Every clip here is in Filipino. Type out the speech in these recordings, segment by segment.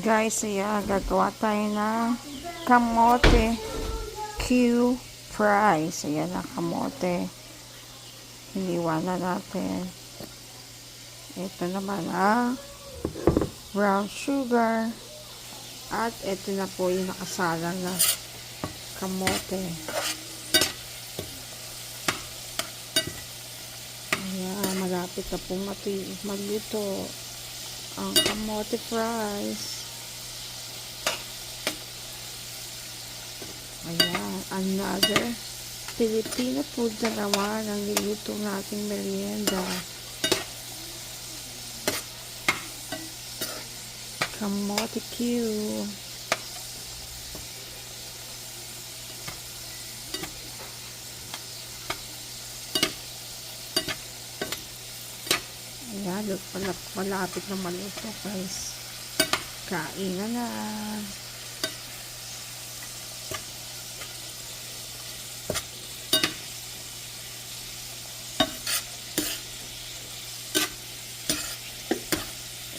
Guys, ayan, gagawa tayo ng kamote Q fries. Ayan ang kamote. Hiniwa na natin. Ito naman ang brown sugar. At ito na po yung nakasalang na kamote. Ayan, malapit na po magluto ang kamote fries. Ayan, another Filipino food na naman ang niluto nating merienda. Kamote Q. Ayan, malapit na maluto guys. Kain na.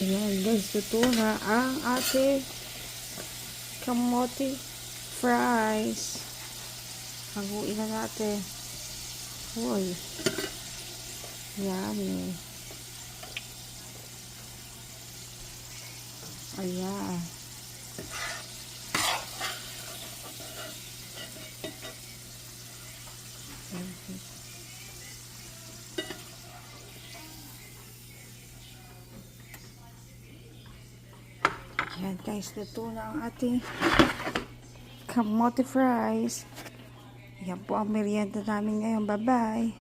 Ayan guys, luto na ang ating kamote fries. Haguin na natin. Uy. Yummy. Ayan. Ayan guys, luto na ang ating kamote fries. Yan po ang merienda namin ngayon. Bye-bye.